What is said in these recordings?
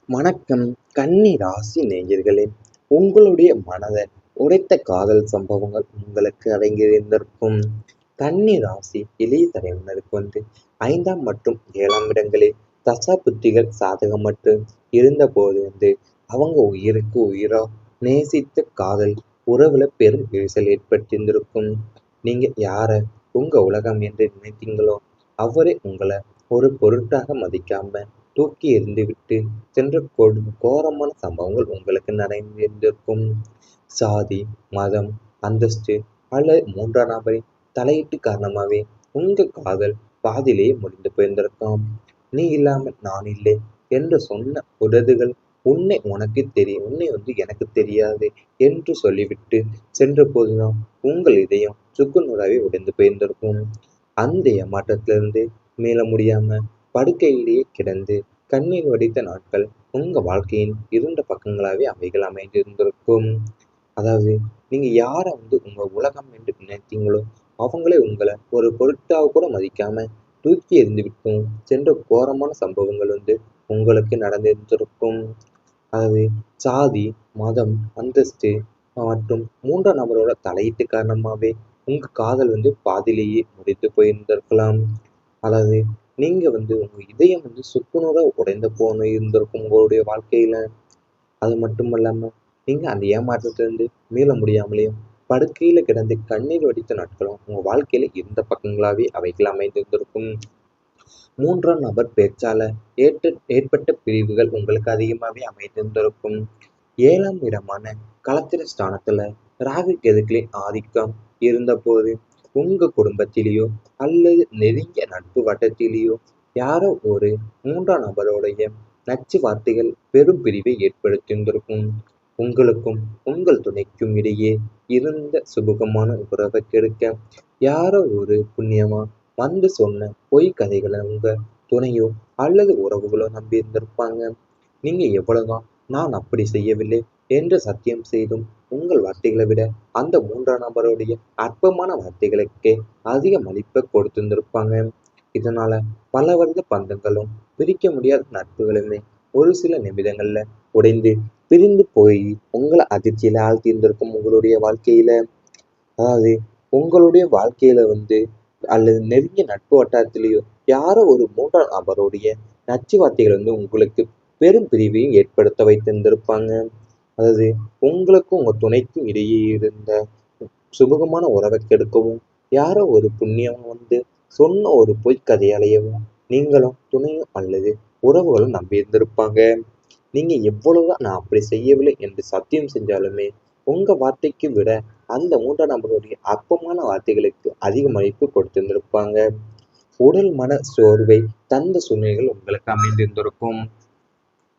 வணக்கம் கன்னி ராசி நேயர்களே. உங்களுடைய மனதை உடைத்த காதல் சம்பவங்கள் உங்களுக்கு அடங்கியிருந்திருக்கும். கன்னி ராசி இளைய தலைவருக்கு 5ஆம் மற்றும் 7ஆம் இடங்களில் தசா புத்திகள் சாதகமற்று இருந்தபோது அவங்க உயிருக்கு உயிரா நேசித்த காதல் உறவுல பெரும் விரிசல் ஏற்பட்டிருந்திருக்கும். நீங்க யார உங்க உலகம் என்று நினைத்தீங்களோ அவரே உங்களை ஒரு பொருட்டாக மதிக்காம தூக்கி எறிந்துவிட்டு சென்ற கோரமான சம்பவங்கள் உங்களுக்கு நடந்திருக்கும். சாதி, மதம், அந்தஸ்து அல்லது 3ஆம் நபரின் தலையீட்டு காரணமாகவே உங்க காதல் பாதியிலேயே முடிந்து போயிருந்திருக்கும். நீ இல்லாமல் நான் இல்லை என்று சொன்ன உதடுகள் உன்னை எனக்கு தெரியாது என்று சொல்லிவிட்டு சென்ற போதுதான் உங்கள் இதயம் சுக்குநூறாவே உடைந்து போயிருந்திருக்கும். அந்த ஏமாற்றத்திலிருந்து மீள முடியாம படுக்கையிலேயே கிடந்து கண்ணீர் வடித்த நாட்கள் உங்க வாழ்க்கையின் இருண்ட பக்கங்களாகவே அவைகள் அமைந்திருந்திருக்கும். அதாவது நீங்க யாரை உங்க உலகம் என்று நினைத்தீங்களோ அவங்களே உங்களை ஒரு பொருட்டாக கூட மதிக்காம தூக்கி எறிந்துவிட்டும் சென்ற கோரமான சம்பவங்கள் உங்களுக்கு நடந்திருந்திருக்கும். அதாவது சாதி, மதம், அந்தஸ்து மற்றும் 3ஆம் நபரோட தலையீட்டு காரணமாகவே உங்க காதல் பாதியிலேயே முடித்து போயிருந்திருக்கலாம். அதாவது நீங்க உங்க இதயம் சுக்குநூறா உடைந்து இருந்திருக்கும் உங்களுடைய வாழ்க்கையில. அது மட்டும் இல்லாம நீங்க அந்த ஏமாற்றத்திலிருந்து மீள முடியாமலேயும் படுக்கையில கிடந்து கண்ணீர் வடித்த நாட்களும் உங்க வாழ்க்கையில இருந்த பக்கங்களாவே அவைகள் அமைந்திருந்திருக்கும். 3ஆம் நபர் பேச்சால ஏற்பட்ட பிரிவுகள் உங்களுக்கு அதிகமாகவே அமைந்திருந்திருக்கும். 7ஆம் இடமான களத்திர ஸ்தானத்துல ராகு கேதுக்களின் ஆதிக்கம் இருந்தபோது உங்க குடும்பத்திலேயோ அல்லது நெருங்கிய நட்பு வட்டத்திலேயோ யாரோ ஒரு 3ஆம் நபருடைய நச்சு வார்த்தைகள் பெரும் பிரிவை ஏற்படுத்தியிருந்திருக்கும். உங்களுக்கும் உங்கள் துணைக்கும் இடையே இருந்த சுமூகமான உறவை கெடுக்க யாரோ ஒரு புண்ணியமா வந்து சொன்ன பொய் கதைகளை உங்க துணையோ அல்லது உறவுகளோ நம்பியிருந்திருப்பாங்க. நீங்க எவ்வளவுதான் நான் அப்படி செய்யவில்லை என்று சத்தியம் செய்தும் உங்கள் வார்த்தைகளை விட அந்த 3ஆம் நபருடைய அற்பமான வார்த்தைகளுக்கே அதிக மதிப்பை கொடுத்திருந்திருப்பாங்க. இதனால பல வருட பந்தங்களும் பிரிக்க முடியாத நட்புகளுமே ஒரு சில நிமிடங்கள்ல உடைந்து பிரிந்து போய் உங்களை அதிர்ச்சியில ஆழ்த்தியிருந்திருக்கும் உங்களுடைய வாழ்க்கையில. அதாவது உங்களுடைய வாழ்க்கையில அல்லது நெருங்கிய நட்பு வட்டாரத்திலேயோ யாரோ ஒரு 3ஆம் நபருடைய நச்சு வார்த்தைகள் உங்களுக்கு பெரும் பிரிவையும் ஏற்படுத்த வைத்திருந்திருப்பாங்க. அதாவது உங்களுக்கும் உங்க துணைக்கும் இடையே இருந்த சுமூகமான உறவை கெடுக்கவும் யாரோ ஒரு புண்ணியம் சொன்ன ஒரு பொய்க்கதையாலேயவும் நீங்களும் துணையும் அல்லது உறவுகளும் நம்பியிருந்திருப்பாங்க. நீங்க எவ்வளவுதான் நான் அப்படி செய்யவில்லை என்று சத்தியம் செஞ்சாலுமே உங்க வார்த்தைக்கு விட அந்த 3ஆம் நபருடைய அற்பமான வார்த்தைகளுக்கு அதிக மதிப்பு கொடுத்திருந்திருப்பாங்க. உடல் மன சோர்வை தந்த சூழ்நிலைகள் உங்களுக்கு அமைந்திருந்திருக்கும்.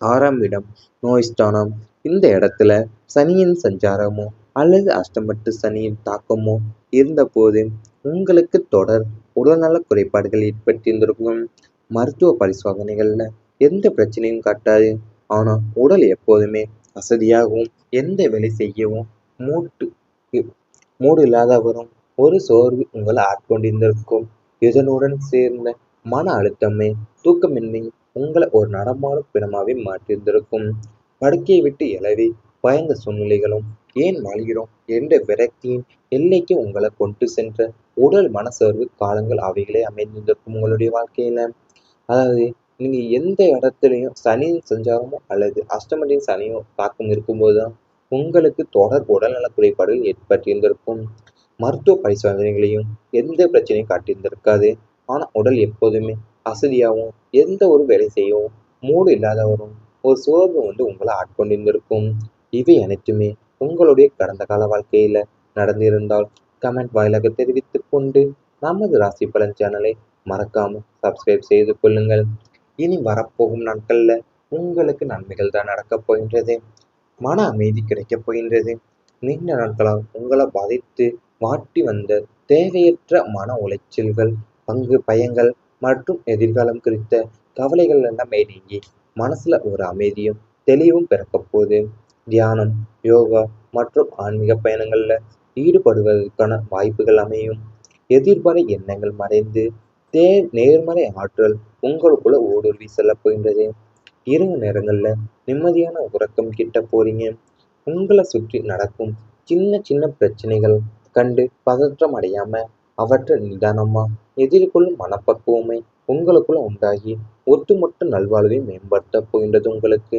6ஆம் இடம் நோய் ஸ்தானம். இந்த இடத்துல சனியின் சஞ்சாரமோ அல்லது அஷ்டமத்து சனியின் தாக்கமோ இருந்தபோது உங்களுக்கு தொடர் உடல்நல குறைபாடுகள் ஏற்பட்டிருந்திருக்கும். மருத்துவ பரிசோதனைகள்ல எந்த பிரச்சனையும் காட்டாது. ஆனா உடல் எப்போதுமே அசதியாகவும் எந்த வேலை செய்யவும் மூடு இல்லாதவரும் ஒரு சோர்வு உங்களை ஆட்கொண்டிருந்திருக்கும். இதனுடன் சேர்ந்த மன அழுத்தமே தூக்கமின்மை உங்களை ஒரு நடமாடும் பிணமாவே மாற்றியிருந்திருக்கும். படுக்கையை விட்டு எழவே பயந்த சூழ்நிலைகளும் ஏன் வாழ்கிறோம் என்ற விரக்தியின் எல்லைக்கு உங்களை கொண்டு சென்ற உடல் மனசோர்வு காலங்கள் அவைகளே அமைந்திருந்திருக்கும் உங்களுடைய வாழ்க்கையில. அதாவது நீங்க எந்த இடத்துலையும் சனியின் சஞ்சாரமோ அல்லது அஷ்டமத்தின் சனியோ தாக்கம் இருக்கும்போதுதான் உங்களுக்கு தொடர் உடல்நல குறைபாடுகள் ஏற்பட்டிருந்திருக்கும். மருத்துவ பரிசோதனைகளையும் எந்த பிரச்சனையும் காட்டியிருந்திருக்காது. ஆனா உடல் எப்போதுமே அசதியாகவும் எந்த ஒரு வேலை செய்யவும் மூடு இல்லாதவரும் ஒரு சோர்வு உங்களை ஆட்கொண்டிருந்திருக்கும். இவை அனைத்துமே உங்களுடைய கடந்த கால வாழ்க்கையில நடந்திருந்தால் கமெண்ட் வாயிலாக தெரிவித்துக் கொண்டு நமது ராசி பலன் சேனலை மறக்காம சப்ஸ்கிரைப் செய்து கொள்ளுங்கள். இனி வரப்போகும் நாட்கள்ல உங்களுக்கு நன்மைகள் தான் நடக்கப் போகின்றது. மன அமைதி கிடைக்கப் போகின்றது. நீண்ட நாட்களால் உங்களை பாதித்து வாட்டி வந்த தேவையற்ற மன உளைச்சல்கள், பயங்கள் மற்றும் எதிர்காலம் குறித்த கவலைகள் எல்லாமே நீங்கி மனசுல ஒரு அமைதியும் தெளிவும் பிறக்கப் போகுது. தியானம், யோகா மற்றும் ஆன்மீக பயணங்கள்ல ஈடுபடுவதற்கான வாய்ப்புகள் அமையும். எதிர்மறை எண்ணங்கள் மறைந்து நேர்மறை ஆற்றல் உங்களுக்குள்ள ஊடுருவி செல்லப் போகின்றது. இரவு நேரங்கள்ல நிம்மதியான உறக்கம் கிட்ட போறீங்க. உங்களை சுற்றி நடக்கும் சின்ன சின்ன பிரச்சனைகள் கண்டு பதற்றம் அடையாம அவற்றை நிதானமா எதிர்கொள்ளும் மனப்பக்குவமை உங்களுக்குள்ள உண்டாகி ஒட்டுமொத்த நல்வாழ்வை மேம்படுத்த போகின்றது உங்களுக்கு.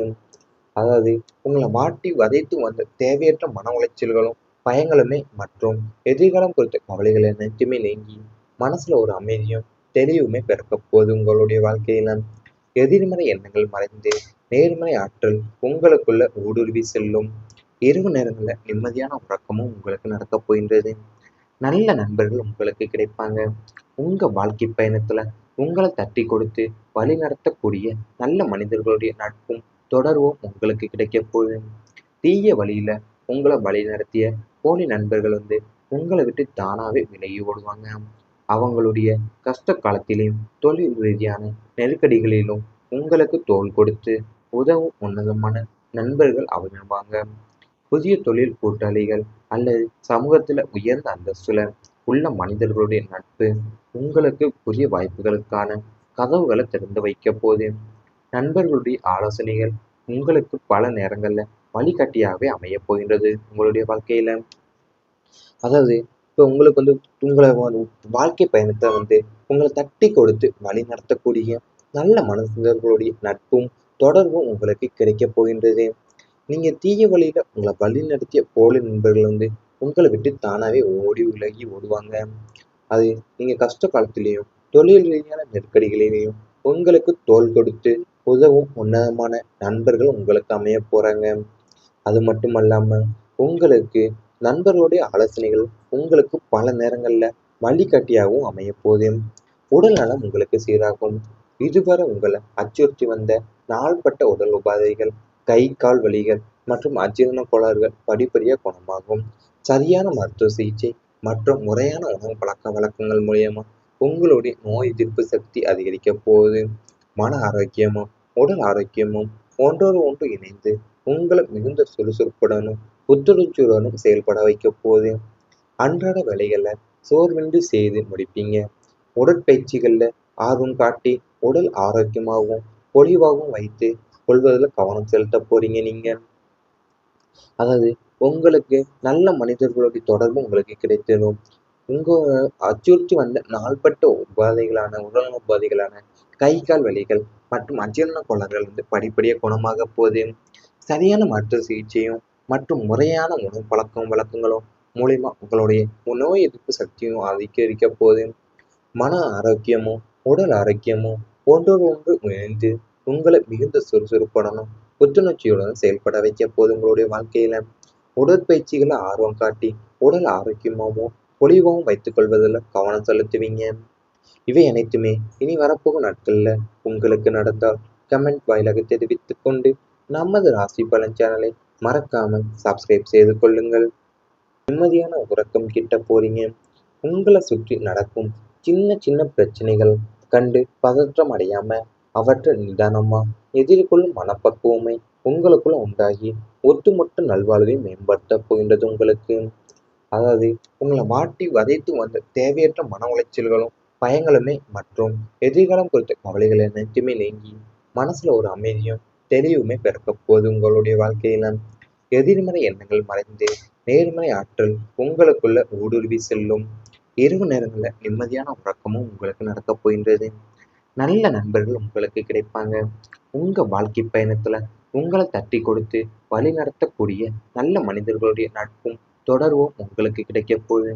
அதாவது உங்களை வாட்டி வதைத்து வந்த தேவையற்ற மன உளைச்சல்களும் பயங்களுமே மற்றும் எதிர்காலம் குறித்த கவலைகள் அனைத்துமே நீங்கி மனசுல ஒரு அமைதியும் தெளிவுமே பிறக்க போகுது உங்களுடைய வாழ்க்கையில. எதிர்மறை எண்ணங்கள் மறைந்து நேர்மறை ஆற்றல் உங்களுக்குள்ள ஊடுருவி செல்லும். இரவு நேரங்களில் நிம்மதியான உறக்கமும் உங்களுக்கு நடக்கப் போகின்றது. நல்ல நண்பர்கள் உங்களுக்கு கிடைப்பாங்க. உங்க வாழ்க்கை பயணத்துல உங்களை தட்டி கொடுத்து வழி நடத்தக்கூடிய நல்ல மனிதர்களுடைய நட்பும் தொடர்பும் உங்களுக்கு கிடைக்கப் போகுது. தீய வழியில உங்களை வழி நடத்திய போலி நண்பர்கள் உங்களை விட்டு தானாவே விலகி ஓடுவாங்க. அவங்களுடைய கஷ்ட காலத்திலும் தொழில் ரீதியான நெருக்கடிகளிலும் உங்களுக்கு தோள் கொடுத்து உதவும் உன்னதமான நண்பர்கள் அமைவாங்க. புதிய தொழில் கூட்டாளிகள் அல்லது சமூகத்துல உயர்ந்த அந்தஸ்துல உள்ள மனிதர்களுடைய நட்பு உங்களுக்கு புதிய வாய்ப்புகளுக்கான கதவுகளை திறந்து வைக்க போது. நண்பர்களுடைய ஆலோசனைகள் உங்களுக்கு பல நேரங்கள்ல வழிகாட்டியாகவே அமைய போகின்றது உங்களுடைய வாழ்க்கையில. அதாவது இப்போ உங்களுக்கு உங்களை வாழ்க்கை பயணத்தை உங்களை தட்டி கொடுத்து வழி நடத்தக்கூடிய நல்ல மனிதர்களுடைய நட்பும் தொடர்பும் உங்களுக்கு கிடைக்க போகின்றது. நீங்க தீய வழியில உங்களை வழி நடத்திய போலி நண்பர்கள் உங்களை விட்டு தானாவே ஓடி விலகி ஓடுவாங்க. அது நீங்க கஷ்ட காலத்திலையும் தொழில் ரீதியான நெருக்கடிகளிலையும் உங்களுக்கு தோள் கொடுத்து உதவும் உன்னதமான நண்பர்கள் உங்களுக்கு அமைய போறாங்க. அது மட்டும் அல்லாம உங்களுக்கு நண்பர்களுடைய ஆலோசனைகள் உங்களுக்கு பல நேரங்கள்ல வழிகாட்டியாகவும் அமைய போகுது. உடல் நலம் உங்களுக்கு சீராகும். இதுவரை உங்களை அச்சுறுத்தி வந்த நாள்பட்ட உடல் உபாதைகள், கை கால் வலிகள் மற்றும் அஜீரண கோளாறுகள் படிப்படியாக குணமாகும். சரியான மருத்துவ சிகிச்சை மற்றும் முறையான உணவு பழக்க வழக்கங்கள் மூலியமா உங்களுடைய நோய் எதிர்ப்பு சக்தி அதிகரிக்க போகுது. மன ஆரோக்கியமும் உடல் ஆரோக்கியமும் ஒன்றோடு ஒன்று இணைந்து உங்களை மிகுந்த சுறுசுறுப்புடனும் புத்துணர்ச்சியுடனும் செயல்பட வைக்க போகுது. அன்றாட வேலைகளை சோர்வின்றி செய்து முடிப்பீங்க. உடற்பயிற்சிகள்ல ஆர்வம் காட்டி உடல் ஆரோக்கியமாகவும் பொலிவாகவும் வைத்து கொள்வதில் கவனம் செலுத்த போறீங்க நீங்க. அதாவது உங்களுக்கு நல்ல மனிதர்களுடைய தொடர்பு உங்களுக்கு கிடைத்திடும். உங்க அச்சுறுத்தி வந்த நாள்பட்ட உபாதைகளான உடல் உபாதைகளான கை கால் வலிகள் மற்றும் அஜீரண கோளாறுகள் படிப்படியாக குணமாக போகுது. சரியான மருத்துவ சிகிச்சையும் மற்றும் முறையான உணவு வழக்கங்களும் மூலியமா உங்களுடைய நோய் எதிர்ப்பு சக்தியும் அதிகரிக்க போகுது. மன ஆரோக்கியமும் உடல் ஆரோக்கியமும் ஒன்றோடு ஒன்று இணைந்து உங்களை மிகுந்த சுறுசுறுப்புடனும் புத்துணர்ச்சியுடனும் செயல்பட வைக்க போது உங்களுடைய வாழ்க்கையில. உடற்பயிற்சிகளை ஆர்வம் காட்டி உடல் ஆரோக்கியமாகவும் பொலிவாகவும் வைத்துக் கொள்வதில் கவனம் செலுத்துவீங்க. இவை அனைத்துமே இனி வரப்போகும் நாட்கள்ல உங்களுக்கு நடந்தால் கமெண்ட் வாயிலாக தெரிவித்துக் கொண்டு நமது ராசி பலன் சேனலை மறக்காமல் சப்ஸ்கிரைப் செய்து கொள்ளுங்கள். நிம்மதியான உறக்கம் கிட்ட போறீங்க. உங்களை சுற்றி நடக்கும் சின்ன சின்ன பிரச்சனைகள் கண்டு பதற்றம் அடையாம அவற்றை நிதானமா எதிர்கொள்ளும் மனப்பக்குவமை உங்களுக்குள்ள உண்டாகி ஒட்டுமொத்த நல்வாழ்வை மேம்படுத்த போகின்றது உங்களுக்கு. அதாவது உங்களை வாட்டி வதைத்து வந்த தேவையற்ற மன உளைச்சல்களும் பயங்களுமே மற்றும் எதிர்காலம் குறித்த கவலைகள் அனைத்துமே நீங்கி மனசுல ஒரு அமைதியும் தெளிவுமே பிறக்க போகுது உங்களுடைய வாழ்க்கையில. எதிர்மறை எண்ணங்கள் மறைந்து நேர்மறை ஆற்றல் உங்களுக்குள்ள ஊடுருவி செல்லும். இரவு நேரங்களில் நிம்மதியான உறக்கமும் உங்களுக்கு நடக்கப் போகின்றது. நல்ல நண்பர்கள் உங்களுக்கு கிடைப்பாங்க. உங்க வாழ்க்கை பயணத்துல உங்களை தட்டி கொடுத்து வழி நடத்தக்கூடிய நல்ல மனிதர்களுடைய நட்பும் தொடர்பும் உங்களுக்கு கிடைக்க போகுது.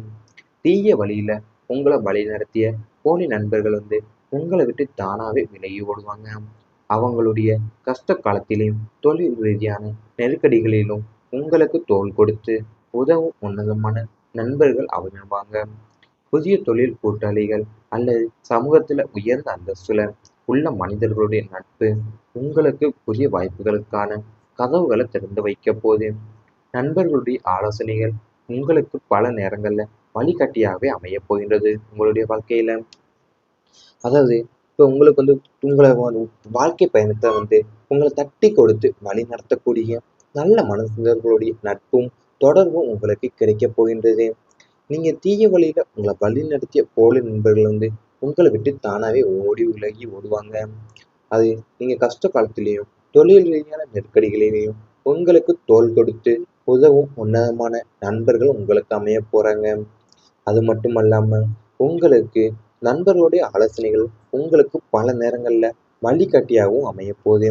தீய வழியில உங்களை வழி நடத்திய போலி நண்பர்கள் உங்களை விட்டு தானாவே விலகி ஓடுவாங்க. அவங்களுடைய கஷ்ட காலத்திலும் தொழில் ரீதியான நெருக்கடிகளிலும் உங்களுக்கு தோள் கொடுத்து உதவும் உன்னதமான நண்பர்கள் அமைவாங்க. புதிய தொழில் கூட்டாளிகள் அல்லது சமூகத்துல உயர்ந்த அந்தஸ்துல உள்ள மனிதர்களுடைய நட்பு உங்களுக்கு புதிய வாய்ப்புகளுக்கான கதவுகளை திறந்து வைக்க போது. நண்பர்களுடைய ஆலோசனைகள் உங்களுக்கு பல நேரங்கள்ல வழிகாட்டியாகவே அமைய போகின்றது உங்களுடைய வாழ்க்கையில. அதாவது இப்போ உங்களுக்கு உங்களை வாழ்க்கை பயணத்தை உங்களை தட்டி கொடுத்து வழி நடத்தக்கூடிய நல்ல மனிதர்களுடைய நட்பும் தொடர்பும் உங்களுக்கு கிடைக்க போகின்றது. நீங்க தீய வழியில உங்களை வழி நடத்திய போலி நண்பர்கள் உங்களை விட்டு தானாவே ஓடி விலகி ஓடுவாங்க. அது நீங்க கஷ்ட காலத்திலையும் தொழில் ரீதியான நெருக்கடிகளிலேயும் உங்களுக்கு தோள் கொடுத்து உதவும் உன்னதமான நண்பர்கள் உங்களுக்கு அமைய போறாங்க. அது மட்டும் அல்லாம உங்களுக்கு நண்பர்களுடைய ஆலோசனைகள் உங்களுக்கு பல நேரங்கள்ல வழிகாட்டியாகவும் அமைய போகுது.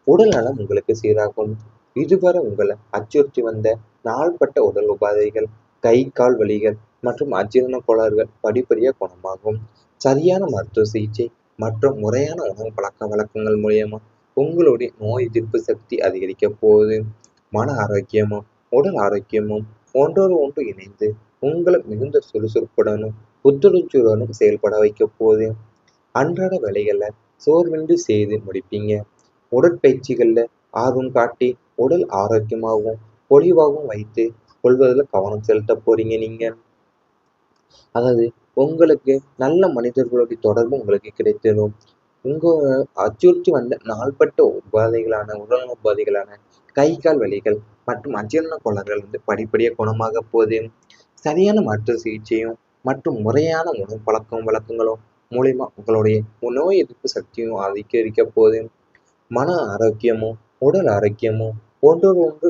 உடல் நலம் உங்களுக்கு சீராகும். இதுவரை உங்களை அச்சுறுத்தி வந்த நாள்பட்ட உடல் உபாதைகள், கை கால் வலிகள் மற்றும் அஜீரண கோளாறுகள் படிப்படியாக குணமாகும். சரியான மருத்துவ சிகிச்சை மற்றும் முறையான உணவு பழக்க வழக்கங்கள் மூலியமா உங்களுடைய நோய் எதிர்ப்பு சக்தி அதிகரிக்க போகுது. மன ஆரோக்கியமும் உடல் ஆரோக்கியமும் ஒன்றோடு ஒன்று இணைந்து உங்களை மிகுந்த சுறுசுறுப்புடனும் புத்துணர்ச்சியுடனும் செயல்பட வைக்க போகுது. அன்றாட வேலைகளை சோர்வின்றி செய்து முடிப்பீங்க. உடற்பயிற்சிகள்ல ஆர்வம் காட்டி உடல் ஆரோக்கியமாகவும் பொலிவாகவும் வைத்து கொள்வதில் கவனம் செலுத்த போறீங்க நீங்க. அதாவது உங்களுக்கு நல்ல மனிதர்களுடைய தொடர்பு உங்களுக்கு கிடைத்திடும். உங்க அச்சுறுத்தி வந்த நாள்பட்ட உபாதைகளான உடல்நல உபாதைகளான கை கால் வலிகள் மற்றும் அஜீரண கோளாறுகள் படிப்படியாக குணமாக போகுது. சரியான மருத்துவ சிகிச்சையும் மற்றும் முறையான உணவு பழக்கம் வழக்கங்களும் மூலியமா உங்களுடைய நோய் எதிர்ப்பு சக்தியும் அதிகரிக்க போகுது. மன ஆரோக்கியமும் உடல் ஆரோக்கியமும் ஒன்றோடு ஒன்று